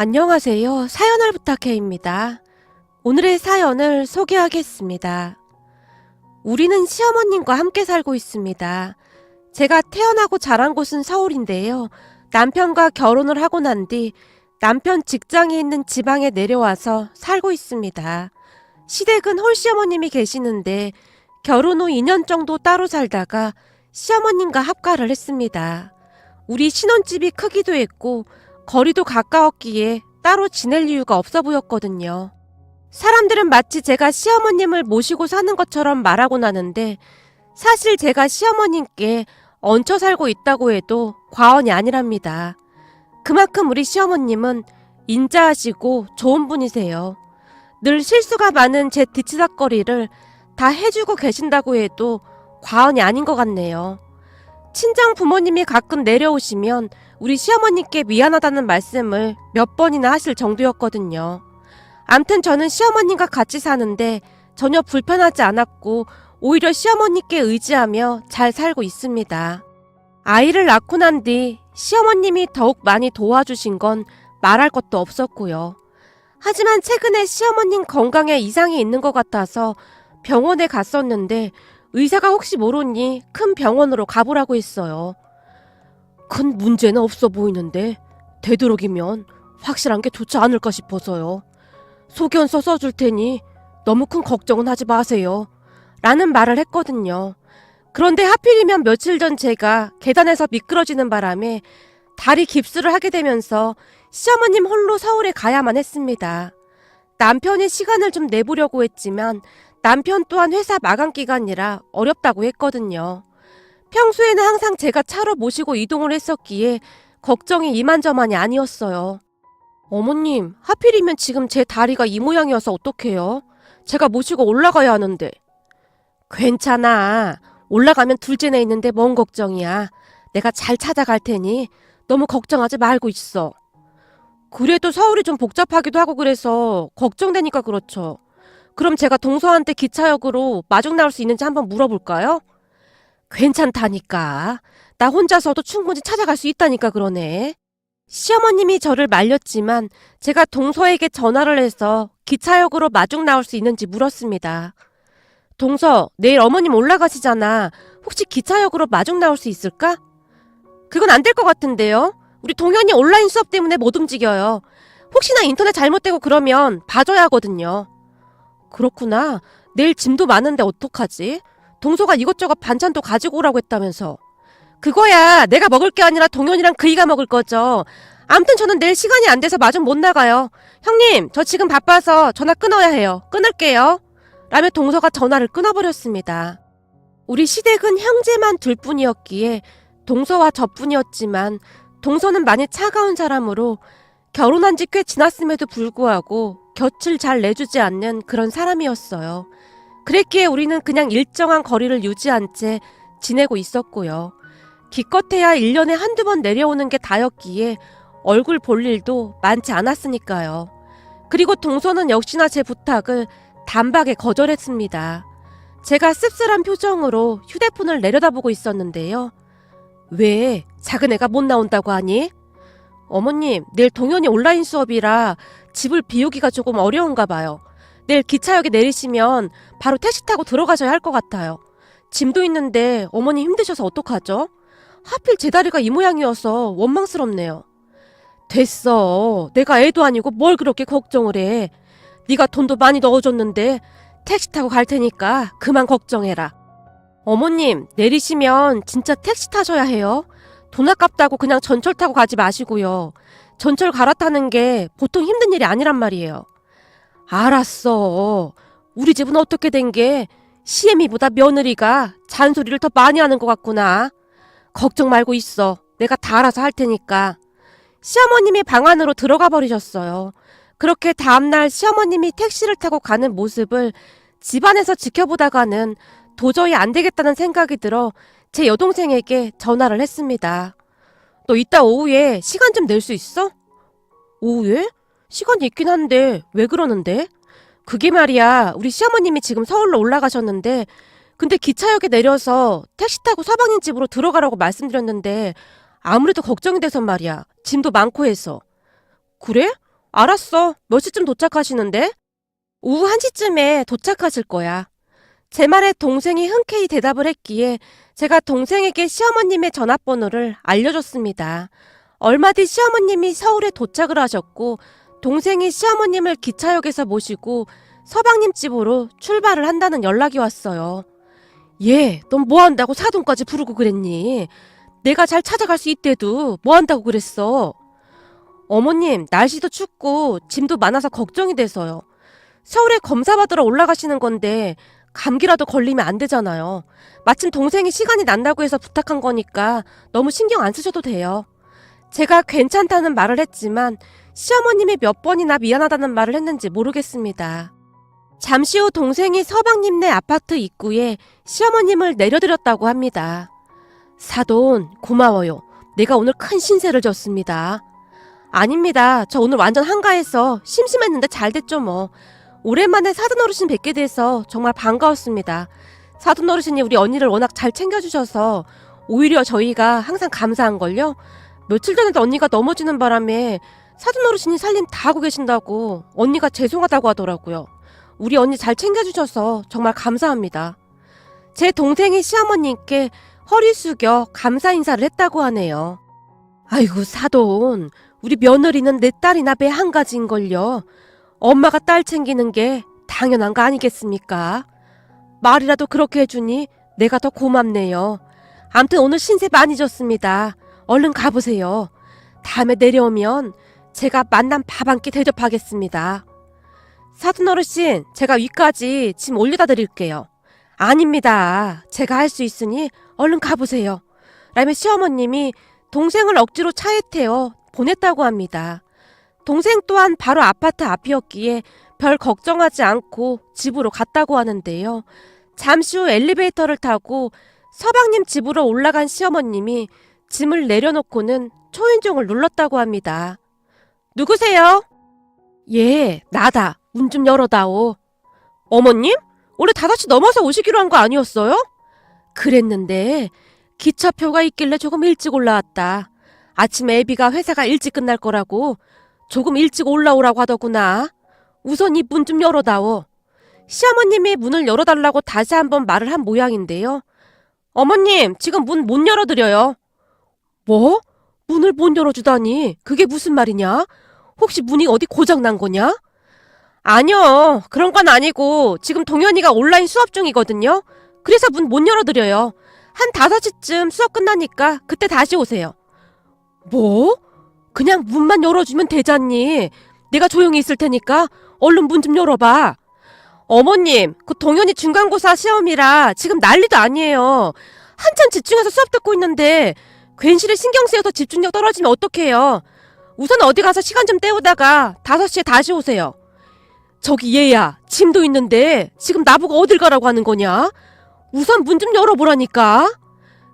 안녕하세요. 사연을 부탁해입니다. 오늘의 사연을 소개하겠습니다. 우리는 시어머님과 함께 살고 있습니다. 제가 태어나고 자란 곳은 서울인데요. 남편과 결혼을 하고 난 뒤 남편 직장이 있는 지방에 내려와서 살고 있습니다. 시댁은 홀시어머님이 계시는데 결혼 후 2년 정도 따로 살다가 시어머님과 합가를 했습니다. 우리 신혼집이 크기도 했고 거리도 가까웠기에 따로 지낼 이유가 없어 보였거든요. 사람들은 마치 제가 시어머님을 모시고 사는 것처럼 말하곤 하는데 사실 제가 시어머님께 얹혀 살고 있다고 해도 과언이 아니랍니다. 그만큼 우리 시어머님은 인자하시고 좋은 분이세요. 늘 실수가 많은 제 뒤치다꺼리를 다 해주고 계신다고 해도 과언이 아닌 것 같네요. 친정 부모님이 가끔 내려오시면 우리 시어머님께 미안하다는 말씀을 몇 번이나 하실 정도였거든요. 암튼 저는 시어머님과 같이 사는데 전혀 불편하지 않았고 오히려 시어머님께 의지하며 잘 살고 있습니다. 아이를 낳고 난 뒤 시어머님이 더욱 많이 도와주신 건 말할 것도 없었고요. 하지만 최근에 시어머님 건강에 이상이 있는 것 같아서 병원에 갔었는데 의사가 혹시 모르니 큰 병원으로 가보라고 했어요. 큰 문제는 없어 보이는데 되도록이면 확실한 게 좋지 않을까 싶어서요. 소견서 써줄 테니 너무 큰 걱정은 하지 마세요. 라는 말을 했거든요. 그런데 하필이면 며칠 전 제가 계단에서 미끄러지는 바람에 다리 깁스를 하게 되면서 시어머님 홀로 서울에 가야만 했습니다. 남편이 시간을 좀 내보려고 했지만 남편 또한 회사 마감 기간이라 어렵다고 했거든요. 평소에는 항상 제가 차로 모시고 이동을 했었기에 걱정이 이만저만이 아니었어요. 어머님, 하필이면 지금 제 다리가 이 모양이어서 어떡해요? 제가 모시고 올라가야 하는데. 괜찮아. 올라가면 둘째네 있는데 뭔 걱정이야. 내가 잘 찾아갈 테니 너무 걱정하지 말고 있어. 그래도 서울이 좀 복잡하기도 하고 그래서 걱정되니까 그렇죠. 그럼 제가 동서한테 기차역으로 마중 나올 수 있는지 한번 물어볼까요? 괜찮다니까. 나 혼자서도 충분히 찾아갈 수 있다니까 그러네. 시어머님이 저를 말렸지만 제가 동서에게 전화를 해서 기차역으로 마중 나올 수 있는지 물었습니다. 동서, 내일 어머님 올라가시잖아. 혹시 기차역으로 마중 나올 수 있을까? 그건 안 될 것 같은데요. 우리 동현이 온라인 수업 때문에 못 움직여요. 혹시나 인터넷 잘못되고 그러면 봐줘야 하거든요. 그렇구나. 내일 짐도 많은데 어떡하지? 동서가 이것저것 반찬도 가지고 오라고 했다면서. 그거야 내가 먹을 게 아니라 동현이랑 그이가 먹을 거죠. 암튼 저는 내일 시간이 안 돼서 마중 못 나가요. 형님, 저 지금 바빠서 전화 끊어야 해요. 끊을게요. 라며 동서가 전화를 끊어버렸습니다. 우리 시댁은 형제만 둘 뿐이었기에 동서와 저뿐이었지만 동서는 많이 차가운 사람으로 결혼한 지 꽤 지났음에도 불구하고 곁을 잘 내주지 않는 그런 사람이었어요. 그랬기에 우리는 그냥 일정한 거리를 유지한 채 지내고 있었고요. 기껏해야 1년에 한두 번 내려오는 게 다였기에 얼굴 볼 일도 많지 않았으니까요. 그리고 동서는 역시나 제 부탁을 단박에 거절했습니다. 제가 씁쓸한 표정으로 휴대폰을 내려다보고 있었는데요. 왜? 작은 애가 못 나온다고 하니? 어머님, 내일 동현이 온라인 수업이라 집을 비우기가 조금 어려운가 봐요. 내일 기차역에 내리시면 바로 택시 타고 들어가셔야 할 것 같아요. 짐도 있는데 어머니 힘드셔서 어떡하죠? 하필 제 다리가 이 모양이어서 원망스럽네요. 됐어. 내가 애도 아니고 뭘 그렇게 걱정을 해. 네가 돈도 많이 넣어줬는데 택시 타고 갈 테니까 그만 걱정해라. 어머님, 내리시면 진짜 택시 타셔야 해요. 돈 아깝다고 그냥 전철 타고 가지 마시고요. 전철 갈아타는 게 보통 힘든 일이 아니란 말이에요. 알았어. 우리 집은 어떻게 된 게 시애미보다 며느리가 잔소리를 더 많이 하는 것 같구나. 걱정 말고 있어. 내가 다 알아서 할 테니까. 시어머님이 방 안으로 들어가 버리셨어요. 그렇게 다음날 시어머님이 택시를 타고 가는 모습을 집안에서 지켜보다가는 도저히 안 되겠다는 생각이 들어 제 여동생에게 전화를 했습니다. 너 이따 오후에 시간 좀 낼 수 있어? 오후에? 시간이 있긴 한데 왜 그러는데? 그게 말이야, 우리 시어머님이 지금 서울로 올라가셨는데 근데 기차역에 내려서 택시 타고 서방님 집으로 들어가라고 말씀드렸는데 아무래도 걱정이 돼서 말이야. 짐도 많고 해서. 그래? 알았어. 몇 시쯤 도착하시는데? 오후 1시쯤에 도착하실 거야. 제 말에 동생이 흔쾌히 대답을 했기에 제가 동생에게 시어머님의 전화번호를 알려줬습니다. 얼마 뒤 시어머님이 서울에 도착을 하셨고 동생이 시어머님을 기차역에서 모시고 서방님 집으로 출발을 한다는 연락이 왔어요. 얘, 넌 뭐 한다고 사돈까지 부르고 그랬니? 내가 잘 찾아갈 수 있대도 뭐 한다고 그랬어? 어머님, 날씨도 춥고 짐도 많아서 걱정이 돼서요. 서울에 검사 받으러 올라가시는 건데 감기라도 걸리면 안 되잖아요. 마침 동생이 시간이 난다고 해서 부탁한 거니까 너무 신경 안 쓰셔도 돼요. 제가 괜찮다는 말을 했지만 시어머님이 몇 번이나 미안하다는 말을 했는지 모르겠습니다. 잠시 후 동생이 서방님네 아파트 입구에 시어머님을 내려드렸다고 합니다. 사돈, 고마워요. 내가 오늘 큰 신세를 졌습니다. 아닙니다. 저 오늘 완전 한가해서 심심했는데 잘 됐죠 뭐. 오랜만에 사돈 어르신 뵙게 돼서 정말 반가웠습니다. 사돈 어르신이 우리 언니를 워낙 잘 챙겨주셔서 오히려 저희가 항상 감사한걸요. 며칠 전에도 언니가 넘어지는 바람에 사돈 어르신이 살림 다 하고 계신다고 언니가 죄송하다고 하더라고요. 우리 언니 잘 챙겨주셔서 정말 감사합니다. 제 동생이 시어머님께 허리 숙여 감사 인사를 했다고 하네요. 아이고 사돈, 우리 며느리는 내 딸이나 배 한 가지인걸요. 엄마가 딸 챙기는 게 당연한 거 아니겠습니까? 말이라도 그렇게 해주니 내가 더 고맙네요. 암튼 오늘 신세 많이 졌습니다. 얼른 가보세요. 다음에 내려오면 제가 만난 밥 한 끼 대접하겠습니다. 사돈 어르신, 제가 위까지 짐 올려다 드릴게요. 아닙니다. 제가 할 수 있으니 얼른 가보세요. 라며 시어머님이 동생을 억지로 차에 태워 보냈다고 합니다. 동생 또한 바로 아파트 앞이었기에 별 걱정하지 않고 집으로 갔다고 하는데요. 잠시 후 엘리베이터를 타고 서방님 집으로 올라간 시어머님이 짐을 내려놓고는 초인종을 눌렀다고 합니다. 누구세요? 예, 나다. 문 좀 열어다오. 어머님? 원래 5시 넘어서 오시기로 한 거 아니었어요? 그랬는데 기차표가 있길래 조금 일찍 올라왔다. 아침에 애비가 회사가 일찍 끝날 거라고 조금 일찍 올라오라고 하더구나. 우선 이 문 좀 열어다오. 시어머님이 문을 열어달라고 다시 한번 말을 한 모양인데요. 어머님, 지금 문 못 열어드려요. 뭐? 문을 못 열어주다니 그게 무슨 말이냐? 혹시 문이 어디 고장난 거냐? 아니요, 그런 건 아니고 지금 동현이가 온라인 수업 중이거든요. 그래서 문 못 열어드려요. 한 5시쯤 수업 끝나니까 그때 다시 오세요. 뭐? 그냥 문만 열어주면 되잖니. 내가 조용히 있을 테니까 얼른 문 좀 열어봐. 어머님, 그 동현이 중간고사 시험이라 지금 난리도 아니에요. 한참 집중해서 수업 듣고 있는데 괜시리 신경 쓰여서 집중력 떨어지면 어떡해요. 우선 어디 가서 시간 좀 때우다가 5시에 다시 오세요. 저기 얘야, 짐도 있는데 지금 나보고 어딜 가라고 하는 거냐? 우선 문 좀 열어보라니까.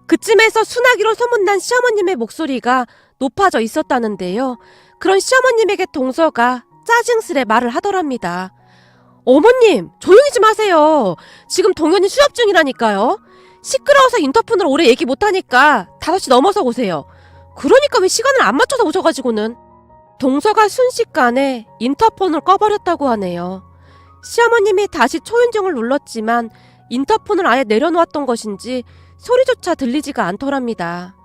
그쯤에서 순하기로 소문난 시어머님의 목소리가 높아져 있었다는데요. 그런 시어머님에게 동서가 짜증스레 말을 하더랍니다. 어머님, 조용히 좀 하세요. 지금 동현이 수업 중이라니까요. 시끄러워서 인터폰으로 오래 얘기 못하니까 5시 넘어서 오세요. 그러니까 왜 시간을 안 맞춰서 오셔가지고는. 동서가 순식간에 인터폰을 꺼버렸다고 하네요. 시어머님이 다시 초인종을 눌렀지만 인터폰을 아예 내려놓았던 것인지 소리조차 들리지가 않더랍니다.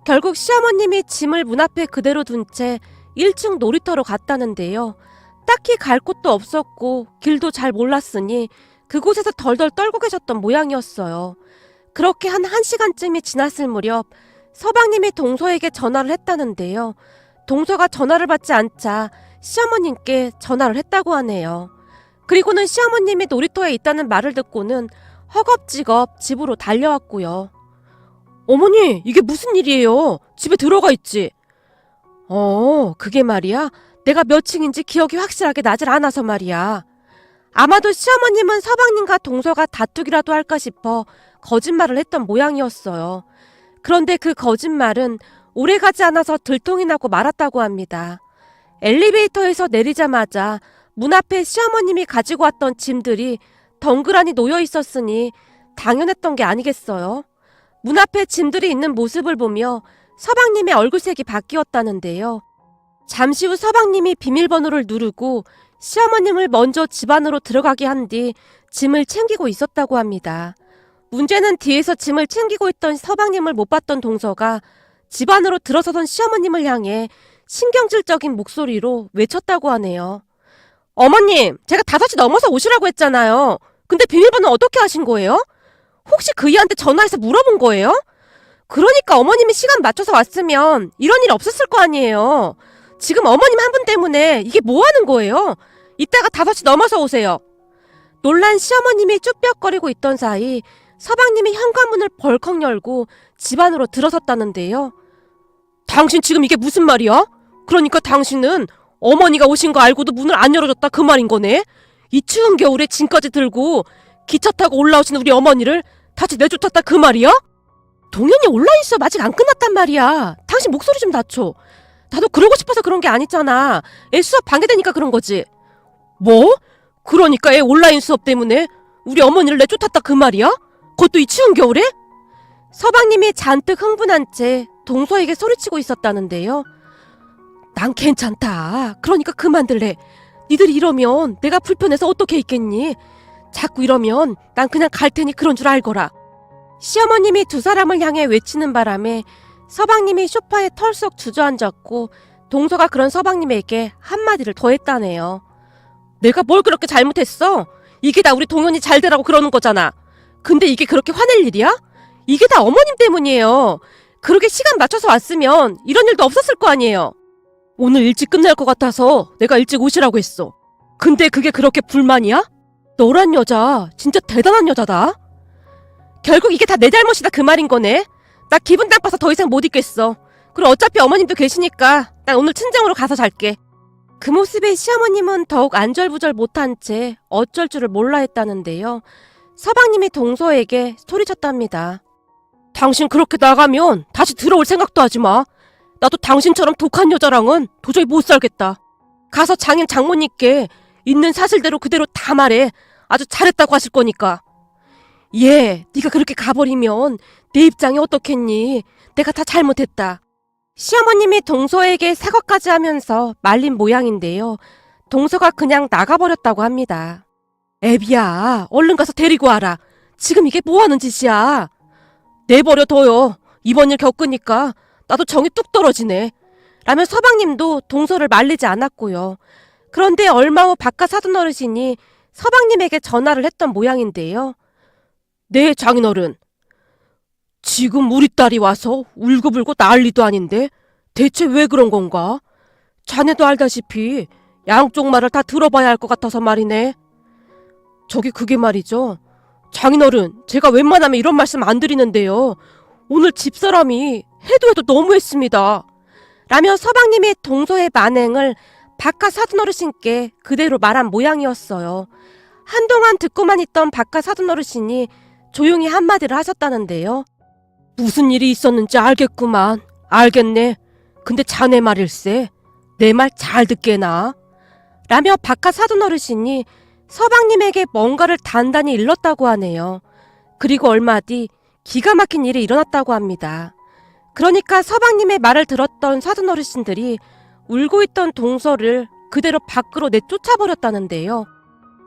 결국 시어머님이 짐을 문 앞에 그대로 둔 채 1층 놀이터로 갔다는데요. 딱히 갈 곳도 없었고 길도 잘 몰랐으니 그곳에서 덜덜 떨고 계셨던 모양이었어요. 그렇게 한 1시간쯤이 지났을 무렵 서방님이 동서에게 전화를 했다는데요. 동서가 전화를 받지 않자 시어머님께 전화를 했다고 하네요. 그리고는 시어머님이 놀이터에 있다는 말을 듣고는 허겁지겁 집으로 달려왔고요. 어머니, 이게 무슨 일이에요? 집에 들어가 있지? 그게 말이야. 내가 몇 층인지 기억이 확실하게 나질 않아서 말이야. 아마도 시어머님은 서방님과 동서가 다투기라도 할까 싶어 거짓말을 했던 모양이었어요. 그런데 그 거짓말은 오래가지 않아서 들통이 나고 말았다고 합니다. 엘리베이터에서 내리자마자 문 앞에 시어머님이 가지고 왔던 짐들이 덩그러니 놓여 있었으니 당연했던 게 아니겠어요? 문 앞에 짐들이 있는 모습을 보며 서방님의 얼굴색이 바뀌었다는데요. 잠시 후 서방님이 비밀번호를 누르고 시어머님을 먼저 집 안으로 들어가게 한 뒤 짐을 챙기고 있었다고 합니다. 문제는 뒤에서 짐을 챙기고 있던 서방님을 못 봤던 동서가 집 안으로 들어서던 시어머님을 향해 신경질적인 목소리로 외쳤다고 하네요. 어머님, 제가 5시 넘어서 오시라고 했잖아요. 근데 비밀번호 어떻게 하신 거예요? 혹시 그이한테 전화해서 물어본 거예요? 그러니까 어머님이 시간 맞춰서 왔으면 이런 일 없었을 거 아니에요. 지금 어머님 한 분 때문에 이게 뭐 하는 거예요? 이따가 5시 넘어서 오세요. 놀란 시어머님이 쭈뼛거리고 있던 사이 서방님이 현관문을 벌컥 열고 집 안으로 들어섰다는데요. 당신 지금 이게 무슨 말이야? 그러니까 당신은 어머니가 오신 거 알고도 문을 안 열어줬다 그 말인 거네? 이 추운 겨울에 짐까지 들고 기차 타고 올라오신 우리 어머니를 다시 내쫓았다 그 말이야? 동현이 온라인 수업 아직 안 끝났단 말이야. 당신 목소리 좀 낮춰. 나도 그러고 싶어서 그런 게 아니잖아. 애 수업 방해되니까 그런 거지. 뭐? 그러니까 애 온라인 수업 때문에 우리 어머니를 내쫓았다 그 말이야? 그것도 이 추운 겨울에? 서방님이 잔뜩 흥분한 채 동서에게 소리치고 있었다는데요. 난 괜찮다. 그러니까 그만들래. 니들이 이러면 내가 불편해서 어떻게 있겠니? 자꾸 이러면 난 그냥 갈 테니 그런 줄 알거라. 시어머님이 두 사람을 향해 외치는 바람에 서방님이 소파에 털썩 주저앉았고 동서가 그런 서방님에게 한마디를 더 했다네요. 내가 뭘 그렇게 잘못했어? 이게 다 우리 동현이 잘 되라고 그러는 거잖아. 근데 이게 그렇게 화낼 일이야? 이게 다 어머님 때문이에요. 그렇게 시간 맞춰서 왔으면 이런 일도 없었을 거 아니에요. 오늘 일찍 끝날 것 같아서 내가 일찍 오시라고 했어. 근데 그게 그렇게 불만이야? 너란 여자 진짜 대단한 여자다. 결국 이게 다 내 잘못이다 그 말인 거네. 나 기분 나빠서 더 이상 못 있겠어. 그리고 어차피 어머님도 계시니까 난 오늘 친정으로 가서 잘게. 그 모습에 시어머님은 더욱 안절부절 못한 채 어쩔 줄을 몰라 했다는데요. 서방님이 동서에게 소리쳤답니다. 당신 그렇게 나가면 다시 들어올 생각도 하지 마. 나도 당신처럼 독한 여자랑은 도저히 못 살겠다. 가서 장인 장모님께 있는 사실대로 그대로 다 말해. 아주 잘했다고 하실 거니까. 예, 네가 그렇게 가버리면 내 입장이 어떻겠니? 내가 다 잘못했다. 시어머님이 동서에게 사과까지 하면서 말린 모양인데요. 동서가 그냥 나가버렸다고 합니다. 애비야, 얼른 가서 데리고 와라. 지금 이게 뭐하는 짓이야? 내버려 둬요. 이번 일 겪으니까 나도 정이 뚝 떨어지네. 라며 서방님도 동서를 말리지 않았고요. 그런데 얼마 후 바깥 사돈어르신이 서방님에게 전화를 했던 모양인데요. 네, 장인어른. 지금 우리 딸이 와서 울고불고 난리도 아닌데 대체 왜 그런 건가? 자네도 알다시피 양쪽 말을 다 들어봐야 할 것 같아서 말이네. 저기 그게 말이죠. 장인어른, 제가 웬만하면 이런 말씀 안 드리는데요. 오늘 집사람이 해도 너무했습니다. 라며 서방님이 동서의 만행을 바깥 사돈어르신께 그대로 말한 모양이었어요. 한동안 듣고만 있던 바깥 사돈어르신이 조용히 한마디를 하셨다는데요. 무슨 일이 있었는지 알겠구만. 알겠네. 근데 자네 말일세. 내 말 잘 듣게나. 라며 바깥 사돈어르신이 서방님에게 뭔가를 단단히 일렀다고 하네요. 그리고 얼마 뒤 기가 막힌 일이 일어났다고 합니다. 그러니까 서방님의 말을 들었던 사돈어르신들이 울고 있던 동서를 그대로 밖으로 내쫓아버렸다는데요.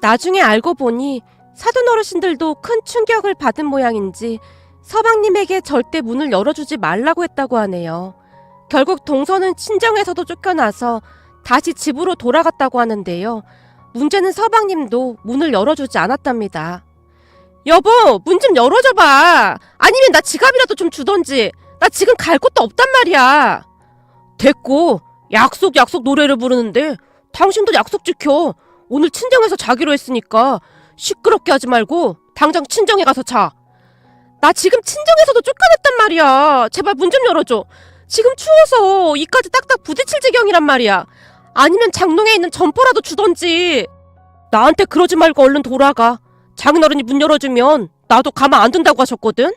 나중에 알고 보니 사돈어르신들도 큰 충격을 받은 모양인지 서방님에게 절대 문을 열어주지 말라고 했다고 하네요. 결국 동서는 친정에서도 쫓겨나서 다시 집으로 돌아갔다고 하는데요. 문제는 서방님도 문을 열어주지 않았답니다. 여보, 문 좀 열어줘봐. 아니면 나 지갑이라도 좀 주던지. 나 지금 갈 곳도 없단 말이야. 됐고, 약속 노래를 부르는데 당신도 약속 지켜. 오늘 친정에서 자기로 했으니까 시끄럽게 하지 말고 당장 친정에 가서 자. 나 지금 친정에서도 쫓겨났단 말이야. 제발 문 좀 열어줘. 지금 추워서 이까지 딱딱 부딪힐 지경이란 말이야. 아니면 장롱에 있는 점퍼라도 주던지. 나한테 그러지 말고 얼른 돌아가. 장인어른이 문 열어주면 나도 가만 안 둔다고 하셨거든.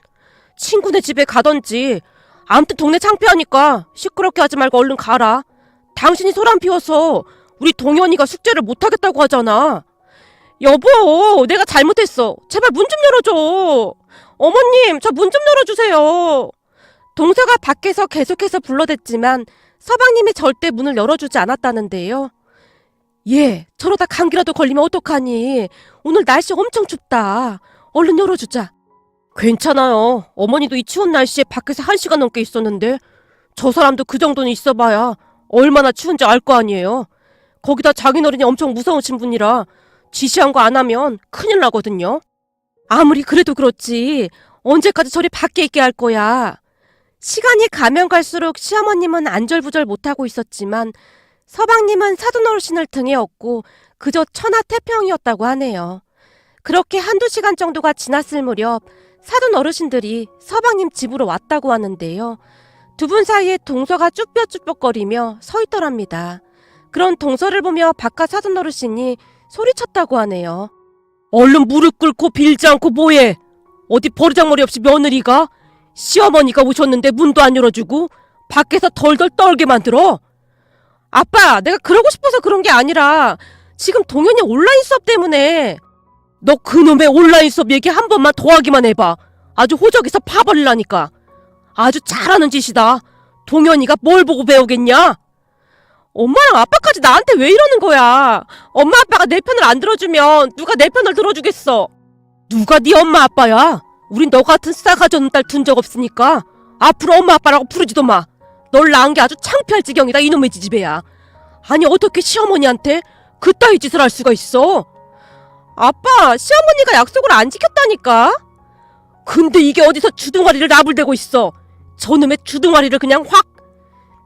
친구네 집에 가던지. 아무튼 동네 창피하니까 시끄럽게 하지 말고 얼른 가라. 당신이 소란 피워서 우리 동현이가 숙제를 못하겠다고 하잖아. 여보, 내가 잘못했어. 제발 문 좀 열어줘. 어머님, 저 문 좀 열어주세요. 동서가 밖에서 계속해서 불러댔지만 서방님이 절대 문을 열어주지 않았다는데요. 예, 저러다 감기라도 걸리면 어떡하니? 오늘 날씨 엄청 춥다. 얼른 열어주자. 괜찮아요. 어머니도 이 추운 날씨에 밖에서 1시간 넘게 있었는데 저 사람도 그 정도는 있어봐야 얼마나 추운지 알 거 아니에요. 거기다 장인어른이 엄청 무서우신 분이라 지시한 거 안 하면 큰일 나거든요. 아무리 그래도 그렇지 언제까지 저리 밖에 있게 할 거야. 시간이 가면 갈수록 시어머님은 안절부절 못하고 있었지만 서방님은 사돈 어르신을 등에 업고 그저 천하태평이었다고 하네요. 그렇게 1~2시간 정도가 지났을 무렵 사돈 어르신들이 서방님 집으로 왔다고 하는데요. 두 분 사이에 동서가 쭈뼛쭈뼛거리며 서 있더랍니다. 그런 동서를 보며 바깥 사돈 어르신이 소리쳤다고 하네요. 얼른 무릎 꿇고 빌지 않고 뭐해? 어디 버르장머리 없이 며느리가? 시어머니가 오셨는데 문도 안 열어주고 밖에서 덜덜 떨게 만들어? 아빠, 내가 그러고 싶어서 그런 게 아니라 지금 동현이 온라인 수업 때문에. 너 그놈의 온라인 수업 얘기 한 번만 더 하기만 해봐. 아주 호적에서 파버리라니까. 아주 잘하는 짓이다. 동현이가 뭘 보고 배우겠냐? 엄마랑 아빠까지 나한테 왜 이러는 거야? 엄마 아빠가 내 편을 안 들어주면 누가 내 편을 들어주겠어? 누가 네 엄마 아빠야? 우린 너 같은 싸가지 없는 딸 둔 적 없으니까 앞으로 엄마 아빠라고 부르지도 마. 널 낳은 게 아주 창피할 지경이다 이놈의 지지배야. 아니 어떻게 시어머니한테 그따위 짓을 할 수가 있어? 아빠, 시어머니가 약속을 안 지켰다니까? 근데 이게 어디서 주둥아리를 나불대고 있어? 저놈의 주둥아리를 그냥 확!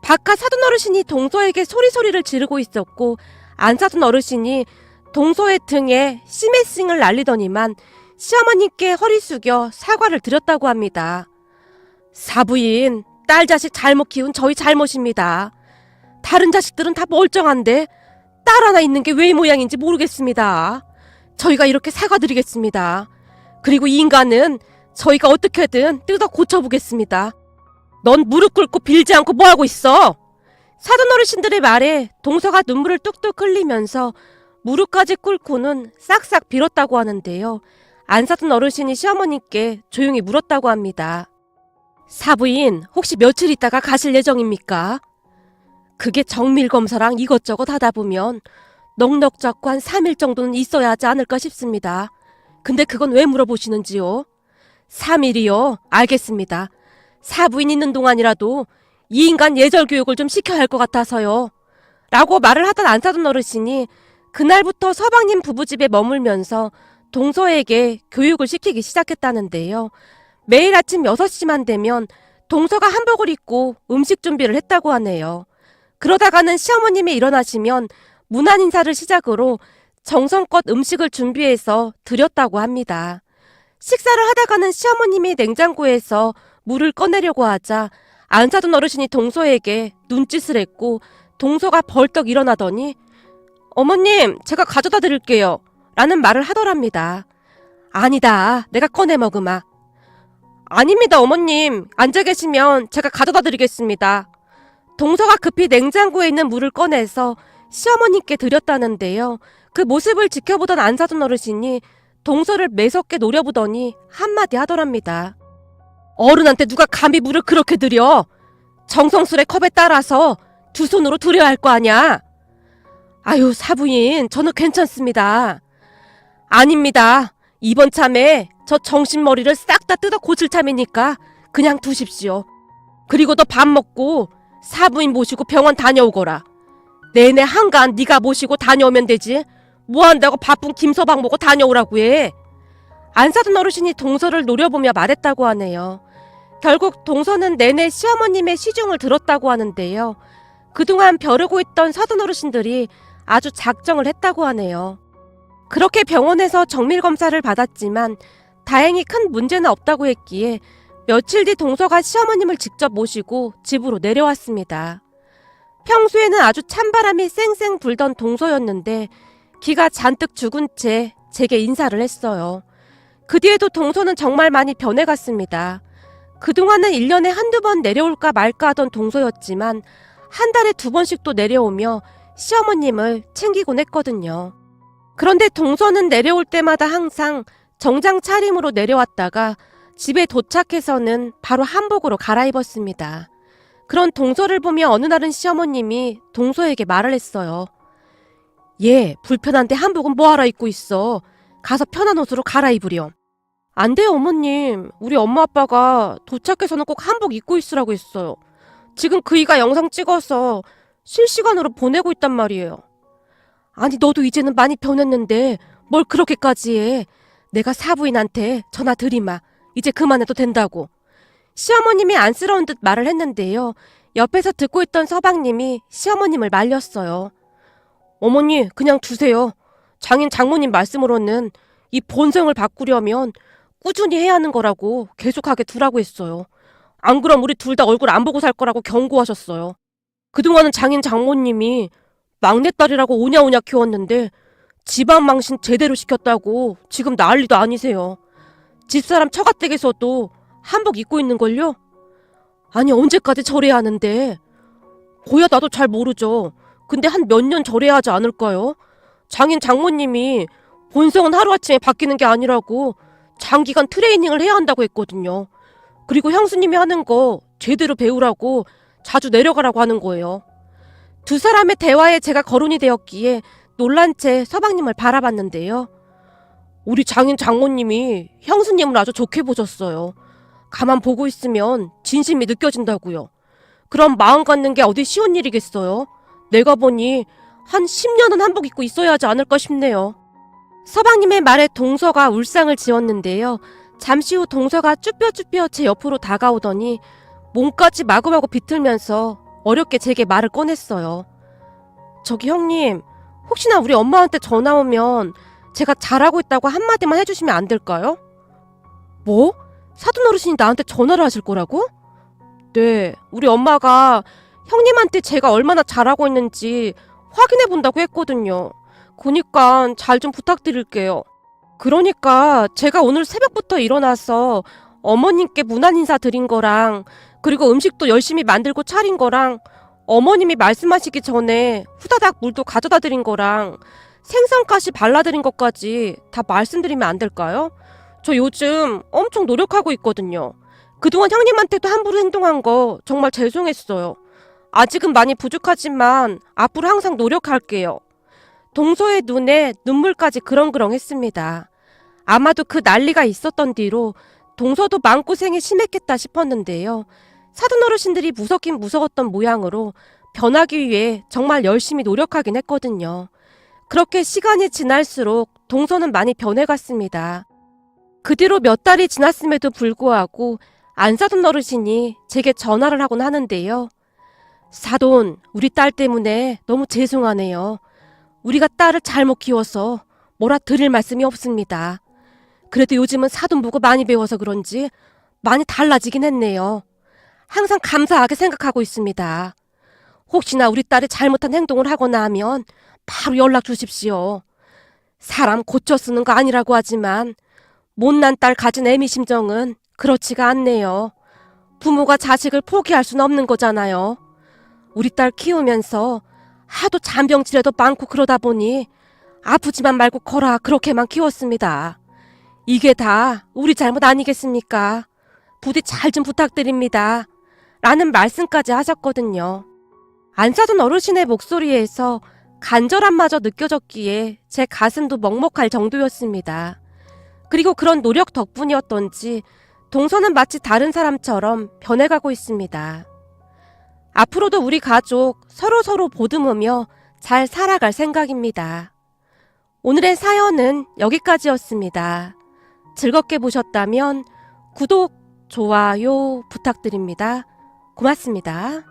바깥 사돈 어르신이 동서에게 소리소리를 지르고 있었고 안사돈 어르신이 동서의 등에 시메싱을 날리더니만 시어머니께 허리 숙여 사과를 드렸다고 합니다. 사부인, 딸 자식 잘못 키운 저희 잘못입니다. 다른 자식들은 다 멀쩡한데 딸 하나 있는 게 왜 이 모양인지 모르겠습니다. 저희가 이렇게 사과드리겠습니다. 그리고 이 인간은 저희가 어떻게든 뜯어 고쳐보겠습니다. 넌 무릎 꿇고 빌지 않고 뭐하고 있어? 사돈 어르신들의 말에 동서가 눈물을 뚝뚝 흘리면서 무릎까지 꿇고는 싹싹 빌었다고 하는데요. 안사돈 어르신이 시어머니께 조용히 물었다고 합니다. 사부인, 혹시 며칠 있다가 가실 예정입니까? 그게 정밀검사랑 이것저것 하다 보면 넉넉 잡고 한 3일 정도는 있어야 하지 않을까 싶습니다. 근데 그건 왜 물어보시는지요? 3일이요? 알겠습니다. 사부인 있는 동안이라도 이 인간 예절 교육을 좀 시켜야 할 것 같아서요. 라고 말을 하던 안사돈 어르신이 그날부터 서방님 부부집에 머물면서 동서에게 교육을 시키기 시작했다는데요. 매일 아침 6시만 되면 동서가 한복을 입고 음식 준비를 했다고 하네요. 그러다가는 시어머님이 일어나시면 문안 인사를 시작으로 정성껏 음식을 준비해서 드렸다고 합니다. 식사를 하다가는 시어머님이 냉장고에서 물을 꺼내려고 하자 안사돈 어르신이 동서에게 눈짓을 했고 동서가 벌떡 일어나더니 어머님, 제가 가져다 드릴게요. 라는 말을 하더랍니다. 아니다, 내가 꺼내 먹으마. 아닙니다, 어머님. 앉아 계시면 제가 가져다 드리겠습니다. 동서가 급히 냉장고에 있는 물을 꺼내서 시어머니께 드렸다는데요. 그 모습을 지켜보던 안사돈 어르신이 동서를 매섭게 노려보더니 한마디 하더랍니다. 어른한테 누가 감히 물을 그렇게 드려? 정성스레 컵에 따라서 두 손으로 드려야 할 거 아냐? 아유, 사부인, 저는 괜찮습니다. 아닙니다. 이번 참에 저 정신머리를 싹 다 뜯어 고칠 참이니까 그냥 두십시오. 그리고 너 밥 먹고 사부인 모시고 병원 다녀오거라. 내내 한간 네가 모시고 다녀오면 되지. 뭐한다고 바쁜 김서방 보고 다녀오라고 해. 안사돈 어르신이 동서를 노려보며 말했다고 하네요. 결국 동서는 내내 시어머님의 시중을 들었다고 하는데요. 그동안 벼르고 있던 사돈 어르신들이 아주 작정을 했다고 하네요. 그렇게 병원에서 정밀검사를 받았지만 다행히 큰 문제는 없다고 했기에 며칠 뒤 동서가 시어머님을 직접 모시고 집으로 내려왔습니다. 평소에는 아주 찬바람이 쌩쌩 불던 동서였는데 기가 잔뜩 죽은 채 제게 인사를 했어요. 그 뒤에도 동서는 정말 많이 변해갔습니다. 그동안은 1년에 한두 번 내려올까 말까 하던 동서였지만 한 달에 2번씩도 내려오며 시어머님을 챙기곤 했거든요. 그런데 동서는 내려올 때마다 항상 정장 차림으로 내려왔다가 집에 도착해서는 바로 한복으로 갈아입었습니다. 그런 동서를 보며 어느 날은 시어머님이 동서에게 말을 했어요. 얘 불편한데 한복은 뭐하러 입고 있어. 가서 편한 옷으로 갈아입으렴. 안 돼요, 어머님. 우리 엄마 아빠가 도착해서는 꼭 한복 입고 있으라고 했어요. 지금 그이가 영상 찍어서 실시간으로 보내고 있단 말이에요. 아니, 너도 이제는 많이 변했는데 뭘 그렇게까지 해. 내가 사부인한테 전화 드리마. 이제 그만해도 된다고. 시어머님이 안쓰러운 듯 말을 했는데요. 옆에서 듣고 있던 서방님이 시어머님을 말렸어요. 어머니, 그냥 두세요. 장인 장모님 말씀으로는 이 본성을 바꾸려면 꾸준히 해야 하는 거라고 계속하게 두라고 했어요. 안 그럼 우리 둘 다 얼굴 안 보고 살 거라고 경고하셨어요. 그동안은 장인 장모님이 막내딸이라고 오냐오냐 키웠는데 집안 망신 제대로 시켰다고 지금 난리도 아니세요. 집사람 처가댁에서도 한복 입고 있는걸요? 아니, 언제까지 절해야 하는데. 고야 나도 잘 모르죠. 근데 한 몇 년 절해야 하지 않을까요? 장인 장모님이 본성은 하루아침에 바뀌는 게 아니라고 장기간 트레이닝을 해야 한다고 했거든요. 그리고 형수님이 하는 거 제대로 배우라고 자주 내려가라고 하는 거예요. 두 사람의 대화에 제가 거론이 되었기에 놀란 채 서방님을 바라봤는데요. 우리 장인 장모님이 형수님을 아주 좋게 보셨어요. 가만 보고 있으면 진심이 느껴진다고요. 그럼 마음 갖는 게 어디 쉬운 일이겠어요? 내가 보니 한 10년은 한복 입고 있어야 하지 않을까 싶네요. 서방님의 말에 동서가 울상을 지었는데요. 잠시 후 동서가 쭈뼛쭈뼛 제 옆으로 다가오더니 몸까지 마구마구 비틀면서 어렵게 제게 말을 꺼냈어요. 저기 형님, 혹시나 우리 엄마한테 전화 오면 제가 잘하고 있다고 한마디만 해주시면 안 될까요? 뭐? 사돈 어르신이 나한테 전화를 하실 거라고? 네, 우리 엄마가 형님한테 제가 얼마나 잘하고 있는지 확인해 본다고 했거든요. 그니까 잘 좀 부탁드릴게요. 그러니까 제가 오늘 새벽부터 일어나서 어머님께 문안 인사 드린 거랑 그리고 음식도 열심히 만들고 차린 거랑 어머님이 말씀하시기 전에 후다닥 물도 가져다 드린 거랑 생선가시 발라드린 것까지 다 말씀드리면 안 될까요? 저 요즘 엄청 노력하고 있거든요. 그동안 형님한테도 함부로 행동한 거 정말 죄송했어요. 아직은 많이 부족하지만 앞으로 항상 노력할게요. 동서의 눈에 눈물까지 그렁그렁했습니다. 아마도 그 난리가 있었던 뒤로 동서도 마음고생이 심했겠다 싶었는데요. 사돈 어르신들이 무섭긴 무서웠던 모양으로 변하기 위해 정말 열심히 노력하긴 했거든요. 그렇게 시간이 지날수록 동서는 많이 변해갔습니다. 그 뒤로 몇 달이 지났음에도 불구하고 안사돈 어르신이 제게 전화를 하곤 하는데요. 사돈, 우리 딸 때문에 너무 죄송하네요. 우리가 딸을 잘못 키워서 뭐라 드릴 말씀이 없습니다. 그래도 요즘은 사돈 보고 많이 배워서 그런지 많이 달라지긴 했네요. 항상 감사하게 생각하고 있습니다. 혹시나 우리 딸이 잘못한 행동을 하거나 하면 바로 연락 주십시오. 사람 고쳐 쓰는 거 아니라고 하지만 못난 딸 가진 애미 심정은 그렇지가 않네요. 부모가 자식을 포기할 수는 없는 거잖아요. 우리 딸 키우면서 하도 잔병치레도 많고 그러다 보니 아프지만 말고 거라 그렇게만 키웠습니다. 이게 다 우리 잘못 아니겠습니까? 부디 잘 좀 부탁드립니다. 라는 말씀까지 하셨거든요. 안사돈 어르신의 목소리에서 간절함마저 느껴졌기에 제 가슴도 먹먹할 정도였습니다. 그리고 그런 노력 덕분이었던지 동서는 마치 다른 사람처럼 변해가고 있습니다. 앞으로도 우리 가족 서로서로 보듬으며 잘 살아갈 생각입니다. 오늘의 사연은 여기까지였습니다. 즐겁게 보셨다면 구독, 좋아요 부탁드립니다. 고맙습니다.